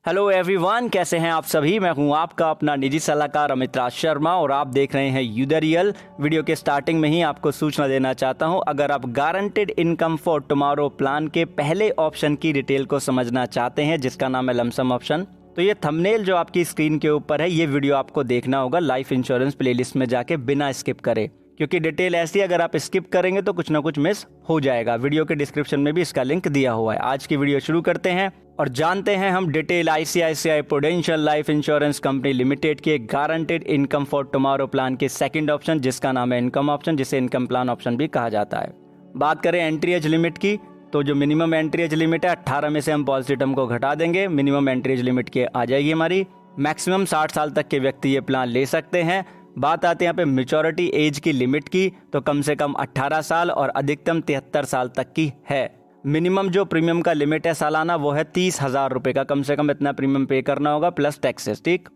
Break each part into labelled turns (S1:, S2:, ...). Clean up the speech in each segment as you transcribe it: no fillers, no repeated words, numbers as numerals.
S1: Hello everyone, कैसे हैं आप सभी। मैं हूं आपका अपना निजी सलाहकार अमित राज शर्मा और आप देख रहे हैं यू द रियल। वीडियो के स्टार्टिंग में ही आपको सूचना देना चाहता हूं, अगर आप guaranteed income for tomorrow plan के पहले ऑप्शन की डिटेल को समझना चाहते हैं जिसका नाम है लमसम ऑप्शन, तो ये थंबनेल जो आपकी स्क्रीन के ऊपर है ये वीडियो आपको देखना होगा लाइफ इंश्योरेंस प्लेलिस्ट में जाके बिना स्किप करे, क्योंकि डिटेल ऐसी अगर आप स्किप करेंगे तो कुछ ना कुछ मिस हो जाएगा। वीडियो के डिस्क्रिप्शन में भी इसका लिंक दिया हुआ है। आज की वीडियो शुरू करते हैं और जानते हैं हम detail ICICI prudential life insurance company limited के guaranteed income for tomorrow plan के सेकंड ऑप्शन जिसका नाम है इनकम ऑप्शन, जिसे इनकम प्लान ऑप्शन भी कहा जाता है। बात करें एंट्री एज लिमिट की, तो जो मिनिमम एंट्री एज लिमिट है 18 में से हम पॉलिसी टर्म को घटा देंगे, मिनिमम एंट्री एज लिमिट के आ जाएगी हमारी। मैक्सिमम 60 साल तक के व्यक्ति ये प्लान ले सकते हैं। बात आती है यहाँ पे मेच्योरिटी एज की लिमिट की, तो कम से कम 18 साल और अधिकतम 73 साल तक की है। मिनिमम जो प्रीमियम का लिमिट है सालाना वो है 30,000 रुपये का, कम से कम इतना प्रीमियम पे करना होगा प्लस टैक्सेस। ठीक,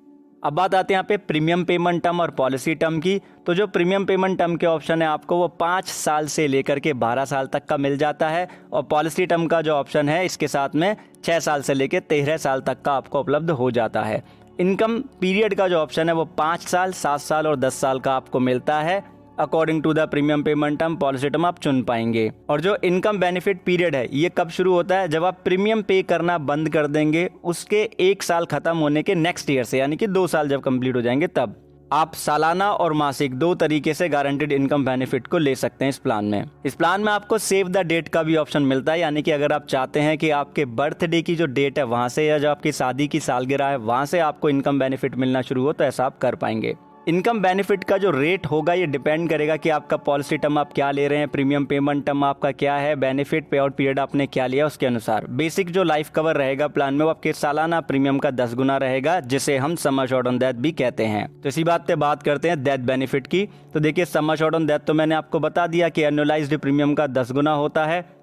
S1: अब बात आती है यहाँ पे प्रीमियम पेमेंट टर्म और पॉलिसी टर्म की, तो जो प्रीमियम पेमेंट टर्म के ऑप्शन है आपको वो 5 साल से लेकर के 12 साल तक का मिल जाता है, और पॉलिसी टर्म का जो ऑप्शन है इसके साथ में 6 साल से लेकर 13 साल तक का आपको उपलब्ध हो जाता है। इनकम पीरियड का जो ऑप्शन है वो 5 साल, 7 साल और 10 साल का आपको मिलता है। According to the premium payment term policy term आप चुन पाएंगे। और जो इनकम बेनिफिट पीरियड है ये कब शुरू होता है, जब आप प्रीमियम पे करना बंद कर देंगे उसके 1 साल खत्म होने के नेक्स्ट ईयर से, यानी कि 2 साल जब कंप्लीट हो जाएंगे तब आप सालाना और मासिक 2 तरीके से गारंटेड इनकम बेनिफिट को ले सकते हैं इस प्लान में। इस प्लान में आपको सेव द डेट का भी ऑप्शन मिलता है, यानी कि अगर आप चाहते हैं कि आपके बर्थडे की जो डेट है वहां से या जो आपकी शादी की सालगिरह है वहां से आपको इनकम बेनिफिट मिलना शुरू हो तो ऐसा आप कर पाएंगे। इनकम बेनिफिट का जो रेट होगा ये डिपेंड करेगा कि आपका पॉलिसी टर्म आप क्या ले रहे हैं, प्रीमियम पेमेंट टर्म आपका क्या है, बेनिफिट पे आउट पीरियड आपने क्या लिया उसके अनुसार। बेसिक जो लाइफ कवर रहेगा प्लान में वो आपके सालाना प्रीमियम का 10 गुना रहेगा, जिसे हम सम एश्योर्ड ऑन डेथ भी कहते हैं। तो इसी बात पे बात करते हैं डेथ बेनिफिट की। तो देखिए सम एश्योर्ड ऑन डेथ तो मैंने आपको बता दिया कि एनुअलाइज्ड प्रीमियम का 10 गुना होता है।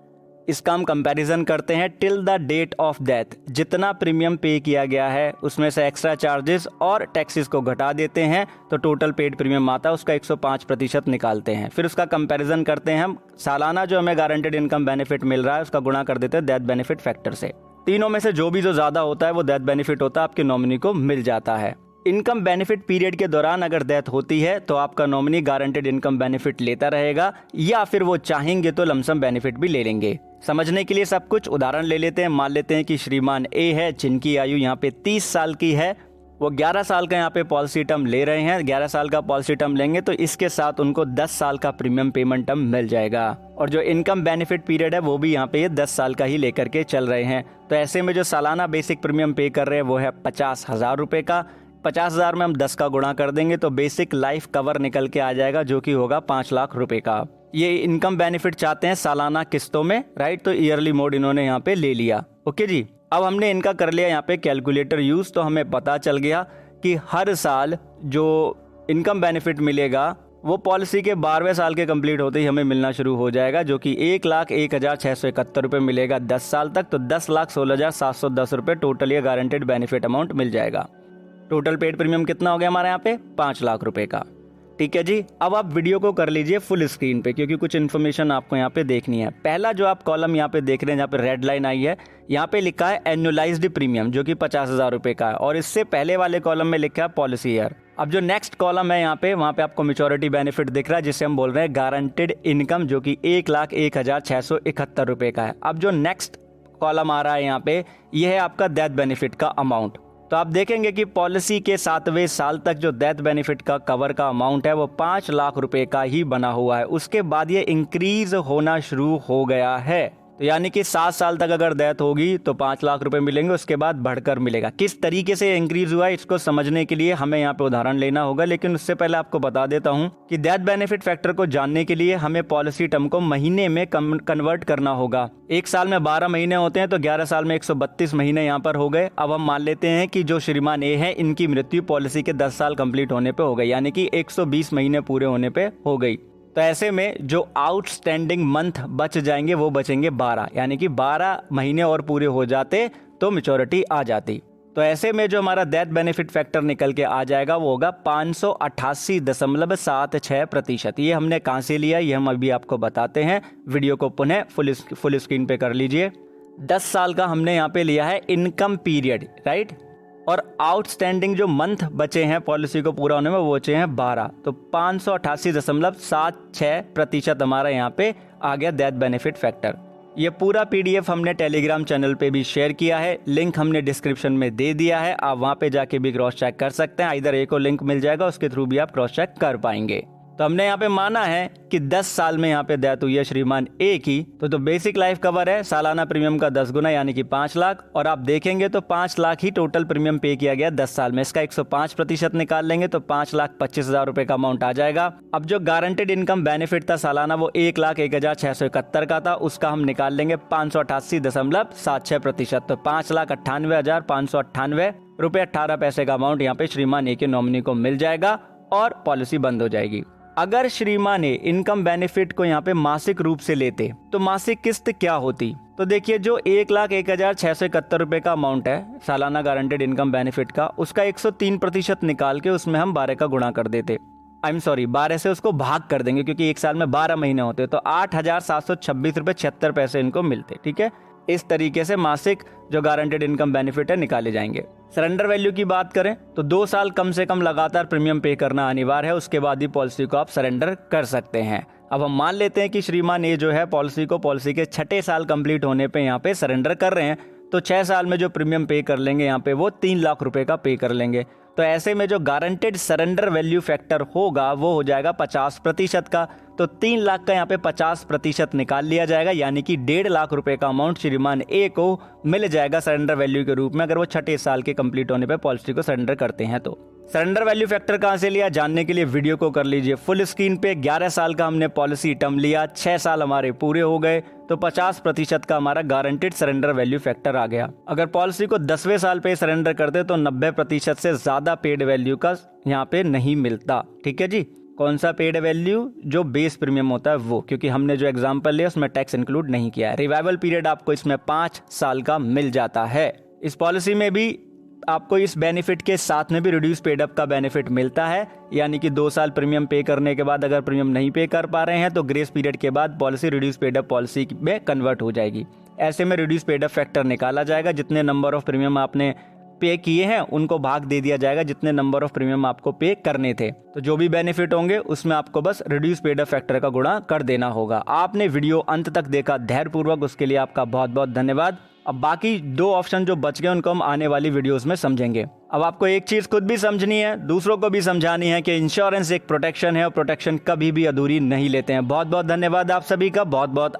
S1: इसका हम कंपैरिजन करते हैं till the date of death, जितना प्रीमियम पे किया गया है उसमें से एक्स्ट्रा चार्जेस और टैक्सेस को घटा देते हैं तो टोटल पेड प्रीमियम आता है उसका 105% निकालते हैं। फिर उसका कंपैरिजन करते हैं हम सालाना जो हमें गारंटेड इनकम बेनिफिट मिल रहा है उसका गुणा कर देते हैं डेथ बेनिफिट फैक्टर से। तीनों में से जो ज्यादा होता है वो डेथ बेनिफिट होता है, आपके नॉमिनी को मिल जाता है। इनकम बेनिफिट पीरियड के दौरान अगर डेथ होती है तो आपका नॉमिनी गारंटेड इनकम बेनिफिट लेता रहेगा, या फिर वो चाहेंगे तो लमसम बेनिफिट भी ले लेंगे। समझने के लिए सब कुछ उदाहरण ले लेते हैं। मान लेते हैं कि श्रीमान ए है जिनकी आयु यहाँ पे 30 साल की है, वो 11 साल का यहाँ पे पॉलिसी टर्म ले रहे हैं। 11 साल का पॉलिसी टर्म लेंगे तो इसके साथ उनको 10 साल का प्रीमियम पेमेंट टर्म मिल जाएगा, और जो इनकम बेनिफिट पीरियड है वो भी यहाँ पे ये 10 साल का ही लेकर के चल रहे हैं। तो ऐसे में जो सालाना बेसिक प्रीमियम पे कर रहे हैं वो है 50,000 रुपये का। 50,000 में हम 10 का गुणा कर देंगे तो बेसिक लाइफ कवर निकल के आ जाएगा जो कि होगा 5 लाख रुपए का। ये इनकम बेनिफिट चाहते हैं सालाना किस्तों में, राइट, तो ईयरली मोड इन्होंने यहाँ पे ले लिया। ओके जी, अब हमने इनका कर लिया यहाँ पे कैलकुलेटर यूज, तो हमें पता चल गया कि हर साल जो इनकम बेनिफिट मिलेगा वो पॉलिसी के 12वें साल के कंप्लीट होते ही हमें मिलना शुरू हो जाएगा, जो कि 1,01,671 रुपये मिलेगा 10 साल तक। तो 10,16,710 रुपये टोटल ये गारंटेड बेनिफिट अमाउंट मिल जाएगा। टोटल पेड प्रीमियम कितना हो गया हमारे यहाँ पे 5 लाख रुपए का। ठीक है जी, अब आप वीडियो को कर लीजिए फुल स्क्रीन पे, क्योंकि कुछ इन्फॉर्मेशन आपको यहाँ पे देखनी है। पहला जो आप कॉलम यहाँ पे देख रहे हैं जहाँ पे रेड लाइन आई है, यहाँ पे लिखा है एनुअलाइज्ड प्रीमियम जो कि 50,000 रुपए का है, और इससे पहले वाले कॉलम में लिखा है पॉलिसी ईयर। अब जो नेक्स्ट कॉलम है यहाँ पे, वहाँ पे आपको मेच्योरिटी बेनिफिट दिख रहा है जिसे हम बोल रहे हैं गारंटेड इनकम, जो कि 1,01,671 रुपए का है। अब जो नेक्स्ट कॉलम आ रहा है यहाँ पे, यह है आपका डेथ बेनिफिट का अमाउंट। तो आप देखेंगे कि पॉलिसी के 7वें साल तक जो डेथ बेनिफिट का कवर का अमाउंट है वो 5 लाख रुपए का ही बना हुआ है। उसके बाद ये इंक्रीज होना शुरू हो गया है, तो यानी कि 7 साल तक अगर डेथ होगी तो 5 लाख रुपए मिलेंगे, उसके बाद बढ़कर मिलेगा। किस तरीके से इंक्रीज हुआ है इसको समझने के लिए हमें यहाँ पे उदाहरण लेना होगा, लेकिन उससे पहले आपको बता देता हूँ कि डेथ बेनिफिट फैक्टर को जानने के लिए हमें पॉलिसी टर्म को महीने में कन्वर्ट करना होगा। 1 साल में 12 महीने होते हैं, तो 11 साल में 132 महीने यहाँ पर हो गए। अब हम मान लेते हैं कि जो श्रीमान ए है इनकी मृत्यु पॉलिसी के 10 साल कंप्लीट होने पे हो गई, यानी कि 120 महीने पूरे होने पे हो गई। तो ऐसे में जो आउटस्टैंडिंग मंथ बच जाएंगे वो बचेंगे 12, यानी कि 12 महीने और पूरे हो जाते तो मैच्योरिटी आ जाती। तो ऐसे में जो हमारा डेथ बेनिफिट फैक्टर निकल के आ जाएगा वो होगा 588.76%। ये हमने कहाँ से लिया ये हम अभी आपको बताते हैं। वीडियो को पुनः फुल स्क्रीन पे कर लीजिए। 10 साल का हमने यहाँ पे लिया है इनकम पीरियड, राइट। और आउटस्टैंडिंग जो मंथ बचे हैं पॉलिसी को पूरा होने में वो बचे हैं 12, तो 588.76% हमारा यहाँ पे आ गया डेथ बेनिफिट फैक्टर। ये पूरा पीडीएफ हमने टेलीग्राम चैनल पे भी शेयर किया है, लिंक हमने डिस्क्रिप्शन में दे दिया है, आप वहाँ पे जाके भी क्रॉस चेक कर सकते हैं। इधर एक और लिंक मिल जाएगा, उसके थ्रू भी आप क्रॉस चेक कर पाएंगे। तो हमने यहाँ पे माना है कि 10 साल में यहाँ पे डेथ हुई है श्रीमान ए की, तो बेसिक लाइफ कवर है सालाना प्रीमियम का 10 गुना यानी कि 5 लाख, और आप देखेंगे तो 5 लाख ही टोटल प्रीमियम पे किया गया 10 साल में। इसका 105% निकाल लेंगे तो 5,25,000 रुपए का अमाउंट आ जाएगा। अब जो गारंटेड इनकम बेनिफिट था सालाना वो 1,01,671 का था, उसका हम निकाल लेंगे 588.76%, तो 5,98,598 रुपए 18 पैसे का अमाउंट यहाँ पे श्रीमान ए के नॉमिनी को मिल जाएगा और पॉलिसी बंद हो जाएगी। अगर श्रीमान ए इनकम बेनिफिट को यहाँ पे मासिक रूप से लेते तो मासिक किस्त क्या होती, तो देखिए जो 1,01,671 रुपए का अमाउंट है सालाना गारंटेड इनकम बेनिफिट का, उसका 103% निकाल के उसमें हम 12 का गुणा कर देते, 12 से उसको भाग कर देंगे क्योंकि एक साल में 12 महीने होते, तो 8,726 रुपए 76 पैसे इनको मिलते। ठीक है, इस तरीके से मासिक जो गारंटेड इनकम बेनिफिट है निकाले जाएंगे। सरेंडर वैल्यू की बात करें तो 2 साल कम से कम लगातार प्रीमियम पे करना अनिवार्य है, उसके बाद ही पॉलिसी को आप सरेंडर कर सकते हैं। अब हम मान लेते हैं कि श्रीमान ये जो है पॉलिसी के 6ठे साल कंप्लीट होने पे यहाँ पे सरेंडर कर रहे हैं, तो 6 साल में जो प्रीमियम पे कर लेंगे यहाँ पे वो 3 लाख रुपए का पे कर लेंगे। तो ऐसे में जो गारंटेड सरेंडर वैल्यू फैक्टर होगा वो हो जाएगा 50% का, तो 3 लाख का यहाँ पे 50% निकाल लिया जाएगा, यानी कि 1.5 लाख रुपए का अमाउंट श्रीमान ए को मिल जाएगा सरेंडर वैल्यू के रूप में, अगर वो 6ठे साल के कंप्लीट होने पे पॉलिसी को सरेंडर करते हैं। तो सरेंडर वैल्यू फैक्टर कहां से लिया जानने के लिए वीडियो को कर लीजिए फुल स्क्रीन पे। 11 साल का हमने पॉलिसी टर्म लिया, 6 साल हमारे पूरे हो गए, तो 50% का हमारा गारंटेड सरेंडर वैल्यू फैक्टर आ गया। अगर पॉलिसी को 10वें साल पे सरेंडर करते तो 90% से ज्यादा पेड वैल्यू का यहाँ पे नहीं मिलता। ठीक है जी, कौन सा पेड वैल्यू, जो बेस प्रीमियम होता है वो, क्योंकि हमने जो एग्जांपल लिया उसमें टैक्स इंक्लूड नहीं किया है। रिवाइवल पीरियड आपको इसमें 5 साल का मिल जाता है। इस पॉलिसी में भी आपको इस बेनिफिट के साथ में भी रिड्यूस पेड अप का बेनिफिट मिलता है, यानी कि 2 साल प्रीमियम पे करने के बाद अगर प्रीमियम नहीं पे कर पा रहे हैं तो ग्रेस पीरियड के बाद policy reduce paid up policy में कन्वर्ट हो जाएगी। ऐसे में रिड्यूस पेड अप फैक्टर निकाला जाएगा, जितने नंबर ऑफ प्रीमियम आपने पे किए हैं उनको भाग दे दिया जाएगा जितने नंबर ऑफ प्रीमियम आपको पे करने थे, तो जो भी बेनिफिट होंगे उसमें आपको बस रिड्यूस पेड अप फैक्टर का गुणा कर देना होगा। आपने वीडियो अंत तक देखा धैर्यपूर्वक, उसके लिए आपका बहुत बहुत धन्यवाद। अब बाकी 2 ऑप्शन जो बच गए उनको हम आने वाली वीडियोस में समझेंगे। अब आपको एक चीज खुद भी समझनी है, दूसरों को भी समझानी है कि इंश्योरेंस एक प्रोटेक्शन है और प्रोटेक्शन कभी भी अधूरी नहीं लेते हैं। बहुत बहुत धन्यवाद आप सभी का, बहुत बहुत